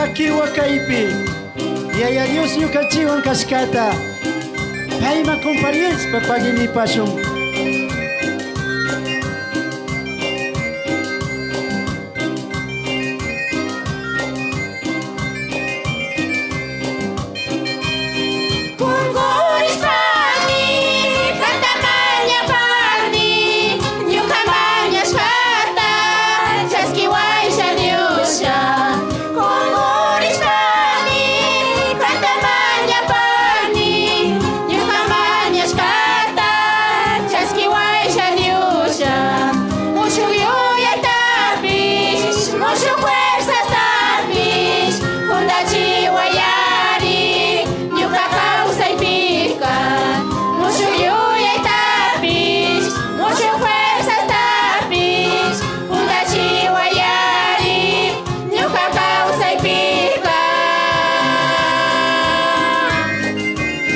llaki wakaypi yaya Dios ñukanchikwan kashkata payman compañerispa paginipashun.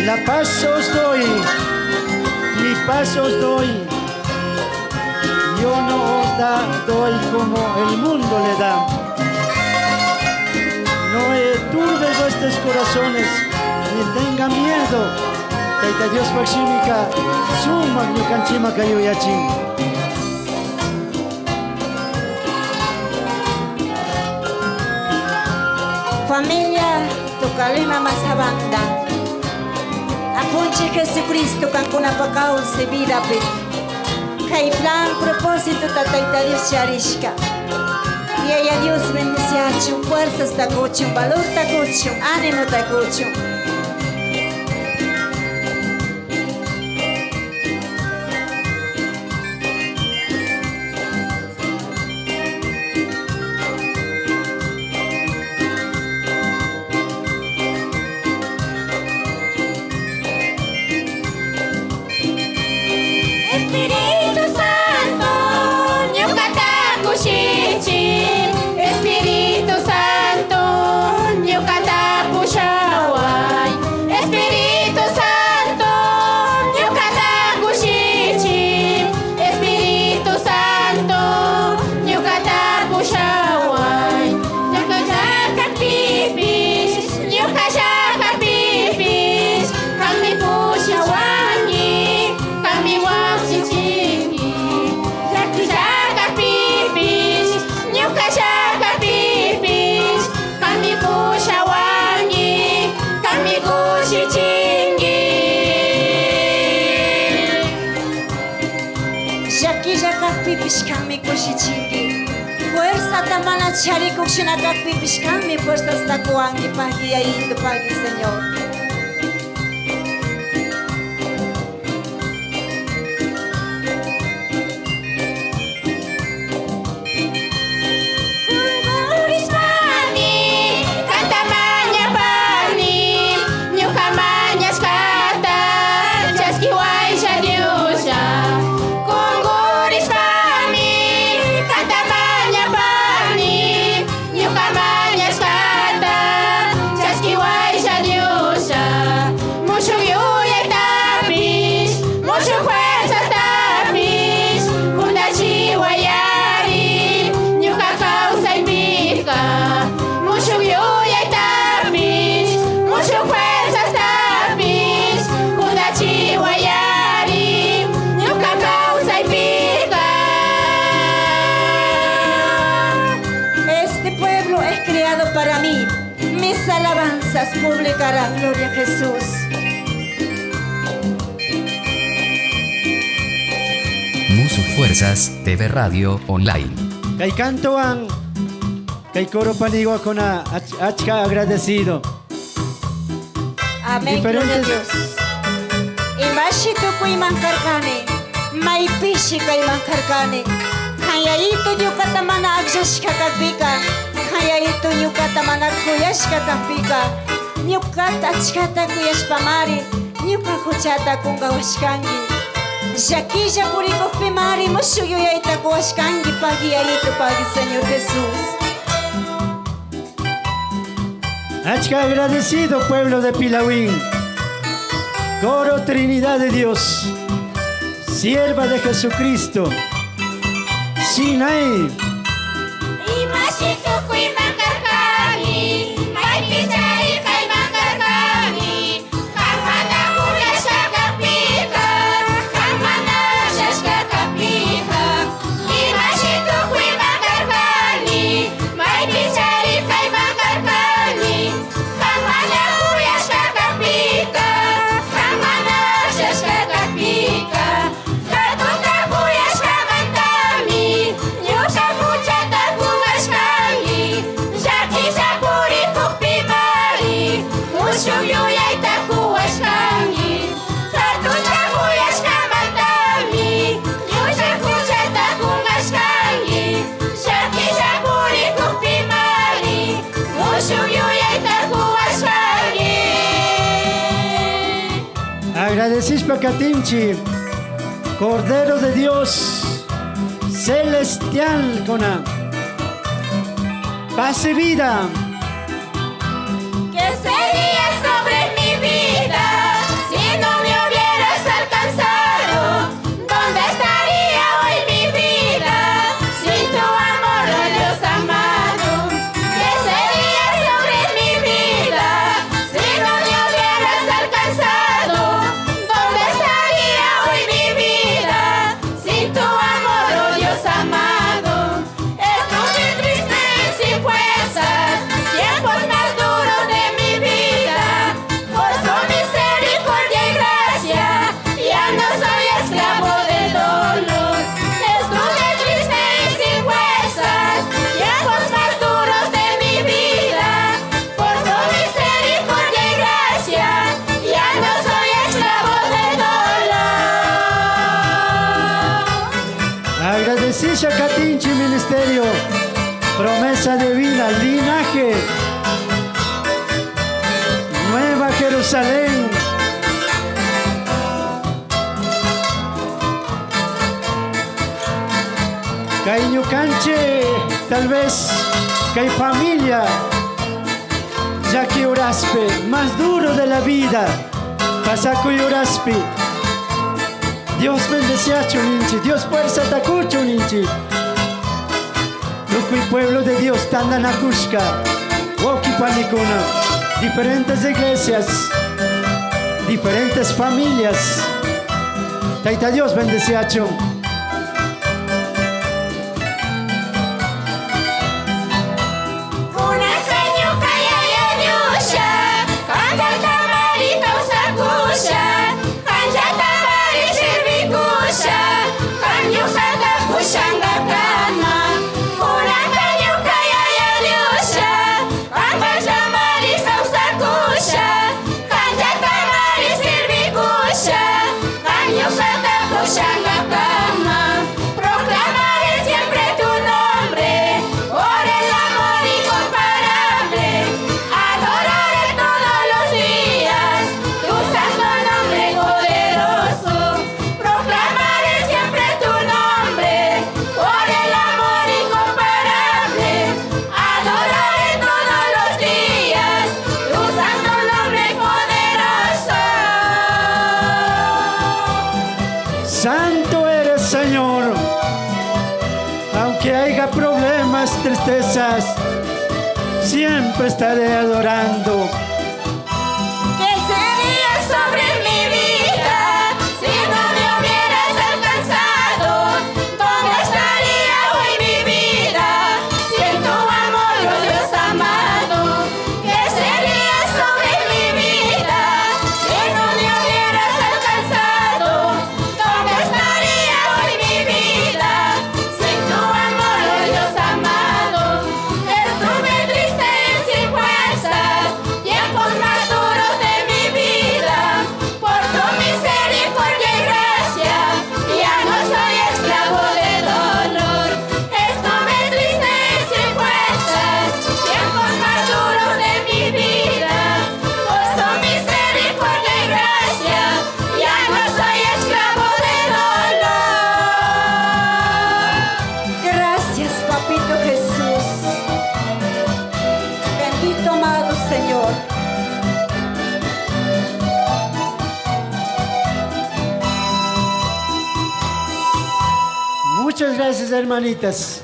La paz os doy, mi paz os doy. Yo no os doy como el mundo le da. No turbe vuestros corazones, ni tengan miedo. Taita Dios Pakshimika, suma ñukanchima kayuyachin. Familia Tucalima Mazabanda. Apunche Jesucristo cancuna pacao se vida pe. Hay plan propósito tataita Dios charishka. Y ella Dios bendice a fuerzas tacocho, valor tacocho, ánimo tacocho. Pipishkami kushichingi. Fuerza tamana chari kukshinaka pipishkami. Fuerza hasta kuangi pagi ahí tu pagi Señor. Para mí, mis alabanzas publicarán, gloria a Jesús. Musu Fuerzas TV Radio Online. Kay cantoan, kay coro panigua con achka agradecido. Amén, gloria a Dios. Imashito ko imankarkane, maipishi ka imankarkane. Kayaito yukatamana agshashka kakbika. Kayaito yukatamana kuyashka kakbika. Nyukata achkata kuyashpamari, nyuka kuchata kungawashkangi. Shakilla purikokpimari mushuyuyaita kuwashkangi pagiyaito pagi Señor Jesús. Achka agradecido pueblo de Pilawin. Coro Trinidad de Dios, sierva de Jesucristo. Sinai. Imashito kuimakarkani, Katinchi, Cordero de Dios, celestial cona. Pase vida. ¿Qué sería sobre mi vida si no me hubieras alcanzado? ¿Dónde estaría hoy mi vida sin tu amor, oh Dios amado? ¿Qué sería sobre mi vida si no me hubieras alcanzado? ¿Dónde estaría hoy mi vida sin tu amor, oh Dios amado? Estuve triste y sin fuerzas, tiempos más duros de mi vida. Por su misericordia y gracia, ya no soy esclavo del dolor. Estuve triste y sin fuerzas, tiempos más duros de mi vida. Por su misericordia y gracia, ya no soy esclavo del dolor. Agradecí Katinchi Ministerio, promesa de vida, linaje, Nueva Jerusalén. Caiño canche, tal vez que hay familia, ya que Uraspe, más duro de la vida, Pasaco y Uraspe. Dios bendice a Chuninchi, Dios fuerza Taku Chuninchi. Luco y pueblo de Dios, Tandanakushka, Woki Panikuna, diferentes iglesias, diferentes familias. Taita Dios bendice a Chun. Una cañuca y ayayusha, canta marita usakusha, canta mari sirvikusha, cañuca da kushanga kama. Una cañuca y ayayusha, canta marita usakusha, canta mari sirvikusha, cañuca da kushanga kama. Proclamaré siempre tu nombre, por el amor incomparable. Adoraré todos los días tu santo nombre poderoso. Proclamaré siempre tu nombre, por el amor incomparable. Adoraré todos los días tu santo nombre poderoso. Santo eres, Señor. Aunque haya problemas, tristezas, siempre estaré adorando. ¿Qué sería sobre mi vida si no me hubieras alcanzado? ¿Dónde estaría hoy mi vida sin tu amor, oh Dios amado? ¿Qué sería sobre mi vida si no me hubieras alcanzado? ¿Dónde estaría hoy mi vida sin tu amor, oh Dios amado? Estuve triste y sin fuerzas, tiempos más duros de mi vida. Por su misericordia y gracia, ya no soy esclavo de dolor. Estuve triste y sin fuerzas, tiempos más duros de mi vida. Por su misericordia y gracia, ya no soy esclavo de dolor. Gracias, Papito Jesús. Bendito amado Señor. Muchas gracias, hermanitas.